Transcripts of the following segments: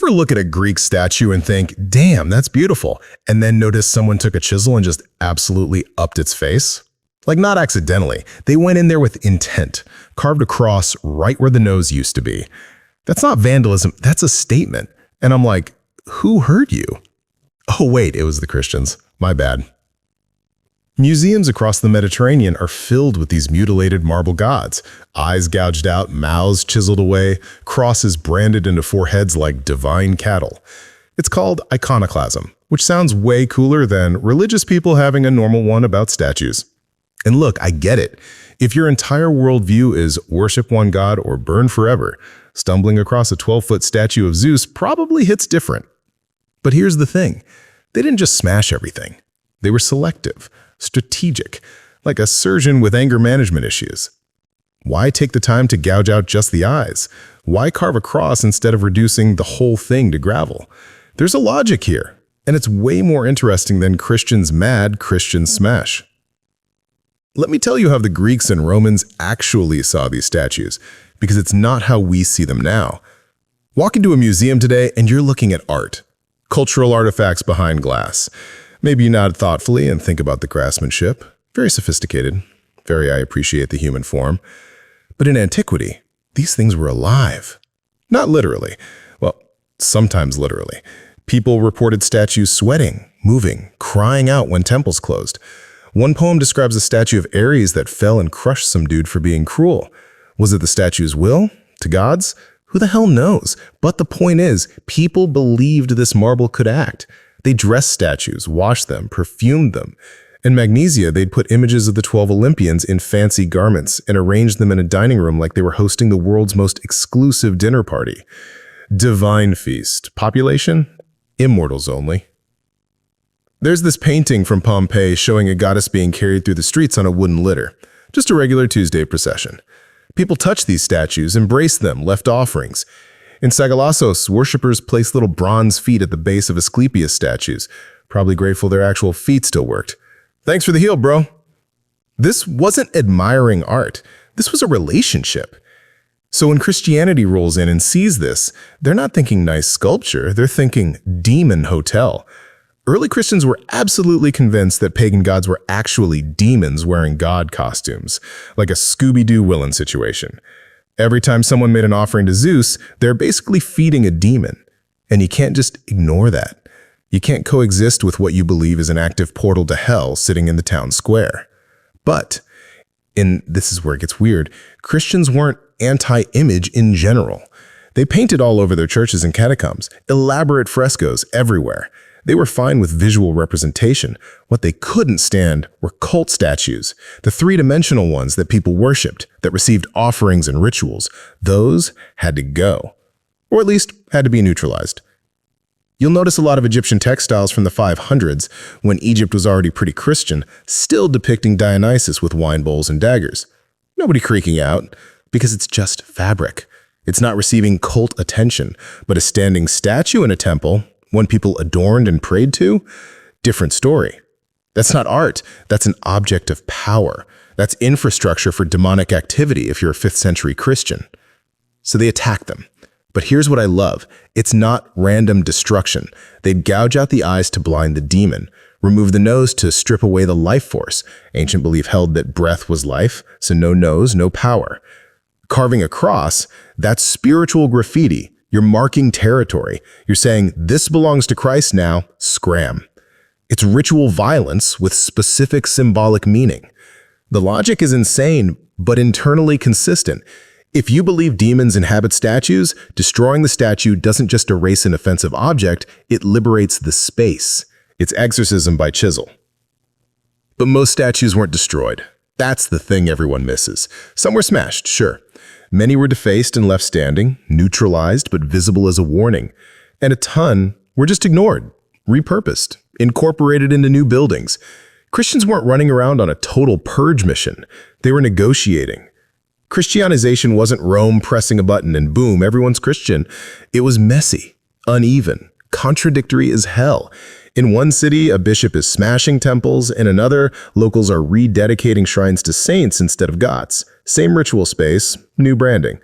ever look at a Greek statue and think, damn, that's beautiful, and then notice someone took a chisel and just absolutely upped its face? Like, not accidentally. They went in there with intent, carved a cross right where the nose used to be. That's not vandalism, that's a statement. And I'm like, who hurt you? Oh wait, it was the Christians. My bad. Museums across the Mediterranean are filled with these mutilated marble gods. Eyes gouged out, mouths chiseled away, crosses branded into foreheads like divine cattle. It's called iconoclasm, which sounds way cooler than religious people having a normal one about statues. And look, I get it. If your entire worldview is worship one god or burn forever, stumbling across a 12-foot statue of Zeus probably hits different. But here's the thing. They didn't just smash everything. They were selective, strategic, like a surgeon with anger management issues. Why take the time to gouge out just the eyes? Why carve a cross instead of reducing the whole thing to gravel? There's a logic here, and it's way more interesting than Christians mad, Christians smash. Let me tell you how the Greeks and Romans actually saw these statues, because it's not how we see them now. Walk into a museum today and you're looking at art, cultural artifacts behind glass. Maybe you nod thoughtfully and think about the craftsmanship. Very sophisticated. I appreciate the human form. But in antiquity, these things were alive. Not literally. Well, sometimes literally. People reported statues sweating, moving, crying out when temples closed. One poem describes a statue of Ares that fell and crushed some dude for being cruel. Was it the statue's will? To God's? Who the hell knows? But the point is, people believed this marble could act. They dressed statues, washed them, perfumed them. In Magnesia, they'd put images of the 12 Olympians in fancy garments and arranged them in a dining room like they were hosting the world's most exclusive dinner party. Divine feast. Population? Immortals only. There's this painting from Pompeii showing a goddess being carried through the streets on a wooden litter. Just a regular Tuesday procession. People touched these statues, embraced them, left offerings. In Sagalassos, worshippers placed little bronze feet at the base of Asclepius statues, probably grateful their actual feet still worked. Thanks for the heel, bro. This wasn't admiring art. This was a relationship. So when Christianity rolls in and sees this, they're not thinking nice sculpture, they're thinking demon hotel. Early Christians were absolutely convinced that pagan gods were actually demons wearing god costumes, like a Scooby-Doo villain situation. Every time someone made an offering to Zeus, they're basically feeding a demon. And you can't just ignore that. You can't coexist with what you believe is an active portal to hell sitting in the town square. But, and this is where it gets weird, Christians weren't anti-image in general. They painted all over their churches and catacombs, elaborate frescoes everywhere. They were fine with visual representation. What they couldn't stand were cult statues, the three-dimensional ones that people worshipped, that received offerings and rituals. Those had to go, or at least had to be neutralized. You'll notice a lot of Egyptian textiles from the 500s, when Egypt was already pretty Christian, still depicting Dionysus with wine bowls and daggers. Nobody creaking out, because it's just fabric. It's not receiving cult attention, but a standing statue in a temple, one people adorned and prayed to? Different story. That's not art. That's an object of power. That's infrastructure for demonic activity if you're a 5th century Christian. So they attack them. But here's what I love. It's not random destruction. They'd gouge out the eyes to blind the demon, remove the nose to strip away the life force. Ancient belief held that breath was life, so no nose, no power. Carving a cross, that's spiritual graffiti. You're marking territory. You're saying, this belongs to Christ now, scram. It's ritual violence with specific symbolic meaning. The logic is insane, but internally consistent. If you believe demons inhabit statues, destroying the statue doesn't just erase an offensive object, it liberates the space. It's exorcism by chisel. But most statues weren't destroyed. That's the thing everyone misses. Some were smashed, sure. Many were defaced and left standing, neutralized but visible as a warning. And a ton were just ignored, repurposed, incorporated into new buildings. Christians weren't running around on a total purge mission. They were negotiating. Christianization wasn't Rome pressing a button and boom, everyone's Christian. It was messy, uneven, contradictory as hell. In one city, a bishop is smashing temples. In another, locals are rededicating shrines to saints instead of gods. Same ritual space, new branding.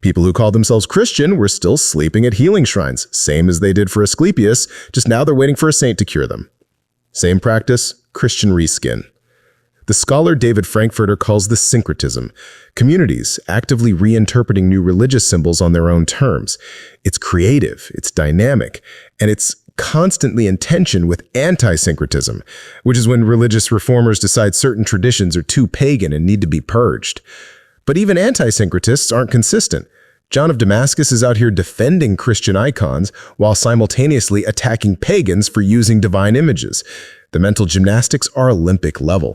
People who called themselves Christian were still sleeping at healing shrines, same as they did for Asclepius, just now they're waiting for a saint to cure them. Same practice, Christian reskin. The scholar David Frankfurter calls this syncretism, communities actively reinterpreting new religious symbols on their own terms. It's creative, it's dynamic, and it's constantly in tension with anti-syncretism, which is when religious reformers decide certain traditions are too pagan and need to be purged. But even anti-syncretists aren't consistent. John of Damascus is out here defending Christian icons while simultaneously attacking pagans for using divine images. The mental gymnastics are Olympic level.